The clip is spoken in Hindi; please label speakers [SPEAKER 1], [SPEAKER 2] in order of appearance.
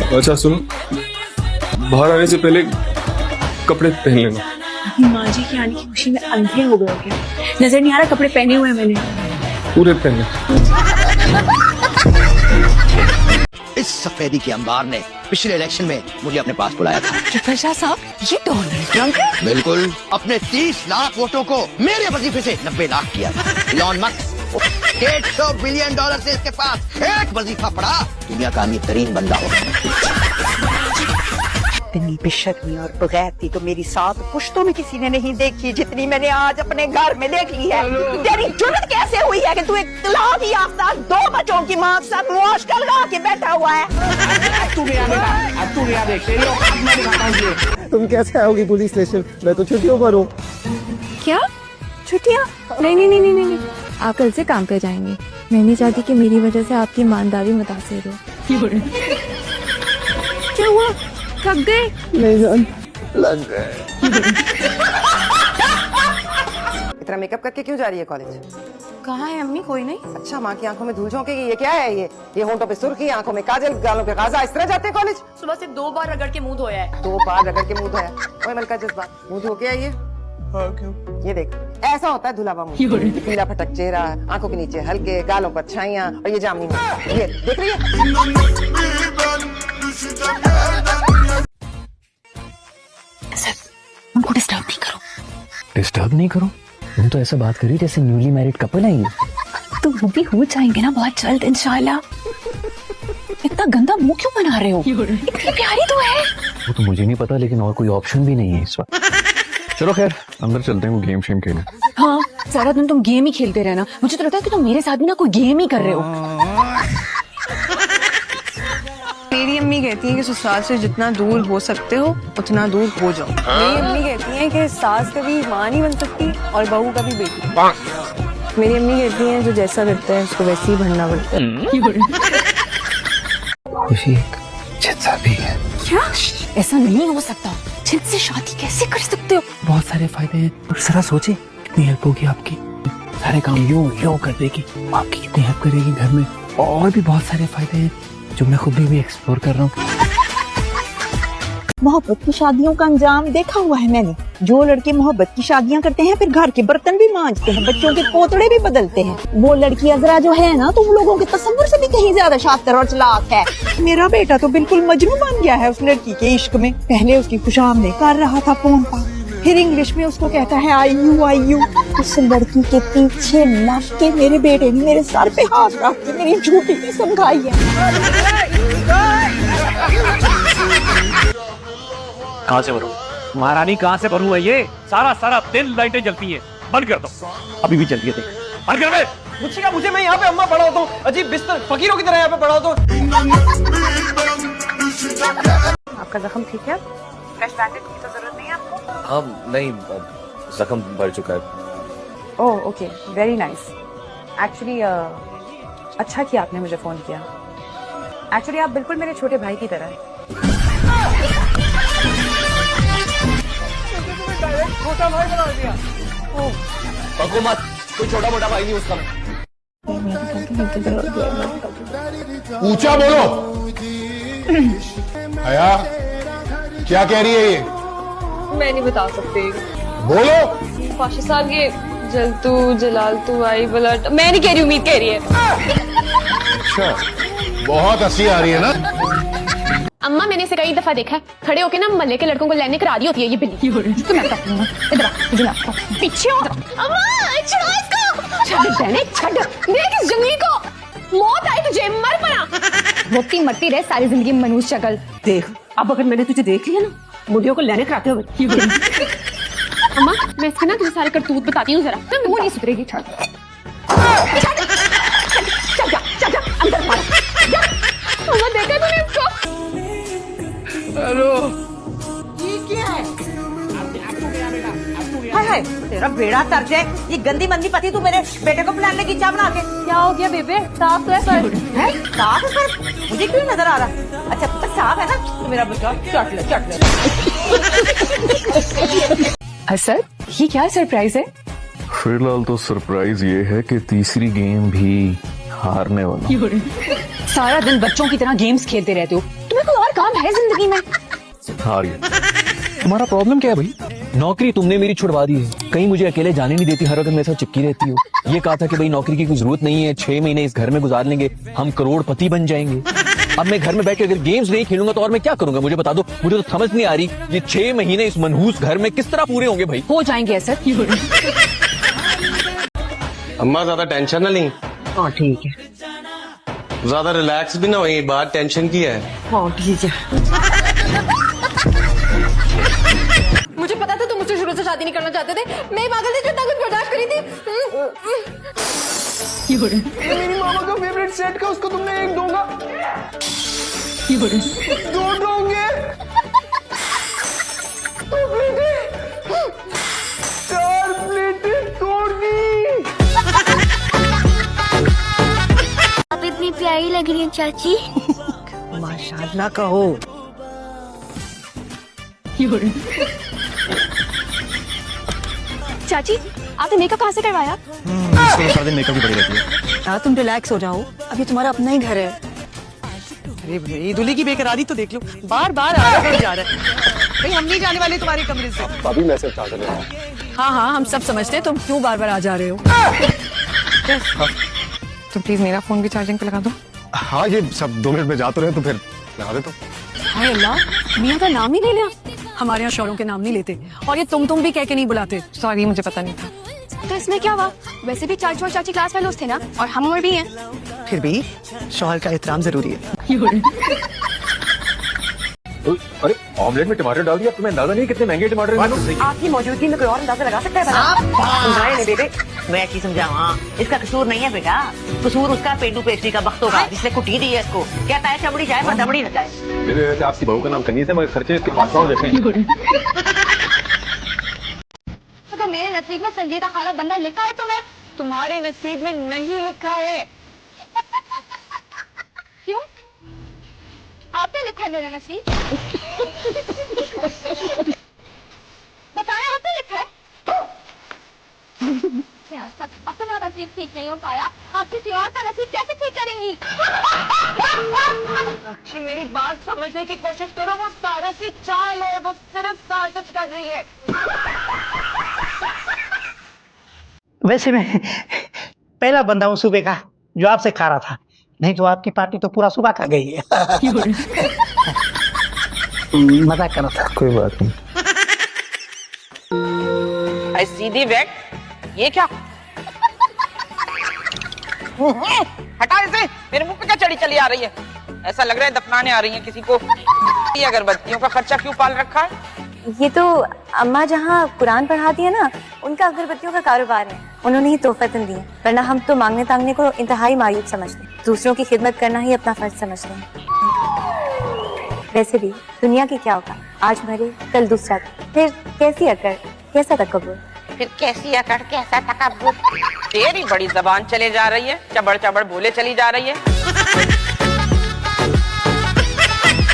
[SPEAKER 1] अच्छा सुनो, बाहर आने से पहले कपड़े पहन लेना।
[SPEAKER 2] अपनी माँ जी के आने की खुशी में अंधे हो गए हो क्या? नजर नहीं आ रहा कपड़े पहने हुए हैं मैंने।
[SPEAKER 1] पूरे पहने।
[SPEAKER 3] इस सफेदी के अंबार ने पिछले इलेक्शन में मुझे अपने पास बुलाया था।
[SPEAKER 2] प्रशाह साहब, ये डोनाल्ड ट्रंप है?
[SPEAKER 3] बिल्कुल, अपने 30 लाख वोटों को मेरे वजीफे से 90 लाख किया था। इलॉन मस्क, $150 बिलियन से इसके पास एक वजीफा पड़ा, दुनिया का अमीर तरीन बंदा हो।
[SPEAKER 4] इतनी बेशर्मी और बगैरती तो मेरी 7 पुश्तों में किसी ने नहीं देखी जितनी मैंने आज अपने घर में देख ली है। तेरी जुर्रत कैसे हुई है कि तू एक तलाक याफ्ता 2 बच्चों की माँ के साथ मुआशरा लगा के बैठा हुआ है?
[SPEAKER 5] तुम कैसे आओगी पुलिस स्टेशन? मैं तो छुट्टियों पर हूँ।
[SPEAKER 6] क्या छुट्टियाँ? नहीं, आप कल से काम कर जाएंगे। मैं नहीं चाहती कि मेरी वजह से आपकी ईमानदारी मुतासिर हो। क्या हुआ? थक गए?
[SPEAKER 5] नहीं जान, लग गए।
[SPEAKER 4] इतना मेकअप करके क्यों जा रही है कॉलेज?
[SPEAKER 6] कहाँ है अम्मी? कोई नहीं।
[SPEAKER 4] अच्छा, माँ की आंखों में धूल झोंकेगी? ये क्या है? ये होंठों पे सुर्खी, आंखों में काजल, गालों पे गाजा, इस तरह जाते हैं कॉलेज?
[SPEAKER 2] सुबह से 2 बार रगड़ के मुंह धोया है।
[SPEAKER 4] 2 बार रगड़ के मुंह धोया? ओए मलका जज्बात, मुंह धो के आई है?
[SPEAKER 5] हाँ क्यों?
[SPEAKER 4] ये देख, ऐसा होता है धुलावा मुंह। पीला फटक चेहरा, आंखों के नीचे हल्के, गालों पर छाइयां, और ये जामनी मुंह। ये देख रही है?
[SPEAKER 2] उनको डिस्टर्ब नहीं करो।
[SPEAKER 7] डिस्टर्ब नहीं करो? तुम तो ऐसा बात करी जैसे न्यूली मैरिड कपल है ये।
[SPEAKER 2] तो वो भी हो जाएंगे ना बहुत जल्द इंशाल्लाह। इतना गंदा मुंह क्यों बना रहे हो? इतनी प्यारी तो है।
[SPEAKER 7] वो तो मुझे नहीं पता, लेकिन और कोई ऑप्शन भी नहीं है इस वक्त। चलो खैर, अंदर चलते हैं, वो गेम शेम खेलें।
[SPEAKER 2] हाँ, सारा दिन तुम गेम ही खेलते रहना। मुझे तो लगता है कि तुम मेरे साथ भी ना कोई गेम ही कर रहे हो।
[SPEAKER 8] मेरी अम्मी कहती है कि ससुराल से जितना दूर हो सकते हो उतना दूर हो जाओ। मेरी अम्मी कहती है कि सास कभी माँ नहीं बन सकती और बहू कभी बेटी। मेरी अम्मी कहती है जो जैसा करता है उसको वैसे ही बनना पड़ता है।
[SPEAKER 7] खुशी एक जिद्दा भी है।
[SPEAKER 2] क्या? ऐसा नहीं हो सकता। जिद से शादी कैसे कर सकते हो?
[SPEAKER 7] बहुत सारे फायदे हैं। और जरा सोचे कितनी हेल्प होगी आपकी। सारे काम यूं कर देगी, आपकी कितनी हेल्प करेगी घर में। और भी बहुत सारे फायदे हैं जो मैं खुद भी एक्सप्लोर कर रहा हूँ।
[SPEAKER 4] मोहब्बत की शादियों का अंजाम देखा हुआ है मैंने। जो लड़के मोहब्बत की शादियां करते हैं फिर घर के बर्तन भी मांजते हैं, बच्चों के पोतड़े भी बदलते हैं। वो लड़की अजरा जो है ना, तो उन लोगों के तस्वुर से भी कहीं ज्यादा शातिर और चालाक है। मेरा बेटा तो बिल्कुल मजनू बन गया है उस लड़की के इश्क में। पहले उसकी खुशामदी कर रहा था फोन पर, फिर इंग्लिश में उसको कहता है आई यू। उस लड़की के पीछे लग के मेरे बेटे ने मेरे सर पे हाथ रख के मेरी झूठी कसम खाई है।
[SPEAKER 9] कहाँ से भरूं? महारानी कहाँ से भरूं है ये? सारा दिन लाइटें जलती हैं। बंद कर दो। अभी भी जल्दी है, देख। बंद कर दे।
[SPEAKER 5] मुझे मैं यहाँ पे अम्मा पड़ा होता हूँ, अजीब बिस्तर फकीरों की तरह यहाँ पे पड़ा होता हूँ।
[SPEAKER 8] आपका जख्म ठीक है? फ्रेश बैंडेज की तो जरूरत नहीं है आपको?
[SPEAKER 1] हाँ नहीं, जख्म भर चुका है।
[SPEAKER 8] Oh okay, very nice. Actually अच्छा किया आपने मुझे फोन किया। एक्चुअली आप बिल्कुल मेरे छोटे भाई की तरह हैं।
[SPEAKER 5] छोटा भाई बना दिया।
[SPEAKER 1] पको मत, कोई छोटा मोटा भाई नहीं उसका।
[SPEAKER 10] ऊंचा बोलो। आया, क्या कह रही है ये?
[SPEAKER 8] मैं नहीं बता सकती।
[SPEAKER 10] बोलो।
[SPEAKER 8] पाशा साहब ये जलतू जलालतू आई बलट, मैं नहीं कह रही, उम्मीद कह रही है।
[SPEAKER 10] अच्छा, बहुत हंसी आ रही है ना?
[SPEAKER 2] अम्मा, मैंने इसे कई दफा देखा है खड़े होके ना मल्ले के लड़कों को लेने करा रही होती है ये बिल्ली। तो मैं कहती हूँ इधर आ, तुझे मैं आपको पीछे हो। अम्मा छुड़ो इसको। छड़ बहने छड़, देख इस जंगली को। मौत आई तुझे, मर पड़ा। रोती मरती रहे सारी जिंदगी मनुष्य शक्ल।
[SPEAKER 8] देख, अब अगर मैंने तुझे देख लिया ना, बुढ़ियों को लेने कराते हुए।
[SPEAKER 2] अम्मा, मैं इसके ना तुझे सारे करतूत बताती हूँ जरा, तो वो नहीं सुधरेगी। छड़ चल जा अंदर मार। अम्मा देखा तूने इसको?
[SPEAKER 5] हेलो,
[SPEAKER 4] हाय तेरा बेड़ा तर जाए। ये गंदी मंदी पति तू मेरे बेटे को प्लान लेगी चाय बना के।
[SPEAKER 8] क्या हो गया बेबे? साफ तो है पर।
[SPEAKER 4] है साफ है पर मुझे क्यों नजर आ रहा? अच्छा तो साफ है ना, तो मेरा बेटा चट ले।
[SPEAKER 2] सर, ये क्या सरप्राइज है?
[SPEAKER 1] फिलहाल तो सरप्राइज ये है कि तीसरी गेम भी हारने वाला।
[SPEAKER 2] सारा दिन बच्चों की तरह गेम्स खेलते रहते हो, तुम्हें कोई और काम है जिंदगी में।
[SPEAKER 7] तुम्हारा प्रॉब्लम क्या है भाई? नौकरी तुमने मेरी छुड़वा दी है, कहीं मुझे अकेले जाने नहीं देती, हर वक्त मेरे साथ चिपकी रहती हो। ये कहा था कि भाई नौकरी की कोई जरूरत नहीं है, 6 महीने इस घर में गुजार लेंगे, हम करोड़पति बन जाएंगे। अब मैं घर में बैठ के अगर गेम्स नहीं खेलूंगा तो और मैं क्या करूंगा? मुझे बता दो, मुझे तो समझ नहीं आ रही ये 6 महीने इस मनहूस घर में किस तरह पूरे होंगे भाई?
[SPEAKER 2] हो जाएंगे सर।
[SPEAKER 5] अम्मा ज्यादा टेंशन ना ली,
[SPEAKER 4] हाँ ठीक है,
[SPEAKER 5] ज्यादा रिलैक्स भी ना हुई, बात टेंशन की है।
[SPEAKER 4] हाँ ठीक है।
[SPEAKER 2] मुझे पता था तुम मुझसे शुरू से शादी नहीं करना चाहते थे। मैं पागल थी जो इतना कुछ बर्दाश्त करी थी।
[SPEAKER 5] मेरी मामा का फेवरेट सेट का, उसको तुमने 1 दूंगा, 2 दोगे, 2 प्लेटें, 4 प्लेटें तोड़ दी।
[SPEAKER 6] आप इतनी प्यारी लग रही हैं चाची।
[SPEAKER 4] माशाल्लाह कहो।
[SPEAKER 2] चाची आपने मेकअप कहाँ से करवाया?
[SPEAKER 7] सारा दिन मेकअप की पड़ी रहती है।
[SPEAKER 4] यार तुम रिलैक्स हो जाओ, अब ये तुम्हारा अपना ही घर है।
[SPEAKER 8] अरे भाई दूल्हे की बेकरारी तो देख लो, बार बार आगे जा रहा है। भाई हम नहीं जाने वाले तुम्हारे कमरे से।
[SPEAKER 10] अभी मैसेज चार्जर ले।
[SPEAKER 8] हाँ हाँ हम सब समझते हैं, तुम क्यों बार बार आ जा रहे हो। तुम प्लीज मेरा फोन भी चार्जिंग पे लगा दो।
[SPEAKER 10] हाँ ये सब 2 मिनट में जा तो रहे, तो फिर लगा दे तो।
[SPEAKER 8] हाय अल्लाह, मियाँ का नाम ही ले लिया। हमारे यहाँ शौरों के नाम नहीं लेते, और ये तुम भी कह के नहीं बुलाते। सॉरी मुझे पता नहीं था।
[SPEAKER 2] तो इसमें क्या हुआ? वैसे भी चाचू और चाची क्लास फेलोज थे ना, और हम उम्र भी हैं।
[SPEAKER 8] फिर भी शौहर का एहतराम जरूरी है।
[SPEAKER 10] अरे ऑमलेट में टमाटर डाल दिया, तुम्हें अंदाजा नहीं कितने महंगे टमाटर हैं?
[SPEAKER 8] आपकी मौजूदगी में कोई और अंदाजा लगा सकता है? बेटे
[SPEAKER 4] मैं की समझाऊं, हाँ, इसका कसूर नहीं है बेटा, कसूर उसका पेंडू पेस्ट्री का बख्त होगा जिसने कुटी दी है इसको। कहता है चमड़ी जाए पर दमड़ी न जाए।
[SPEAKER 10] मेरे वैसे आपकी बहू का नाम कनीज है, मगर खर्चे इसके पास देखें।
[SPEAKER 2] तो मेरे नसीब में संजीदा खाना बनना लिखा है तो मैं तुम्हारे नसीब में नहीं लिखा है। क्यों? आपने लिखा है मेरा नसीब? बताया आपने लिखा है? अपना नसीब ठीक नहीं हो पाया, आप किसी और का नसीब कैसे ठीक करेंगी? मेरी बात समझने की कोशिश करो, वो सारा सी चाल है, वो सिर्फ साजिश कर रही है।
[SPEAKER 11] वैसे मैं पहला बंदा हूँ सुबह का जो आपसे खा रहा था, नहीं तो आपकी पार्टी तो पूरा सुबह खा गई है। मजाक कर रहा था।
[SPEAKER 10] कोई बात नहीं।
[SPEAKER 11] सीधी बैग, ये क्या? हटा इसे, मेरे मुंह पे क्या चढ़ी चली आ रही है? ऐसा लग रहा है दफनाने आ रही है किसी को। ये अगरबत्तियों का खर्चा क्यों पाल रखा है?
[SPEAKER 6] ये तो अम्मा जहाँ कुरान पढ़ाती है ना, उनका अगरबत्तियों का कारोबार है, उन्होंने ही तोहफतन दी है। वरना हम तो मांगने तांगने को इंतहाई मायूब समझते हैं, दूसरों की खिदमत करना ही अपना फर्ज समझते हैं। वैसे भी दुनिया की क्या होगा, आज मरे कल दूसरा, फिर कैसी अकड़ कैसा तकब्बुर।
[SPEAKER 11] फिर कैसी अकड़ कैसा तकब्बुर। तेरी बड़ी जबान चले जा रही है, चबड़ चबड़ बोले चली जा रही है।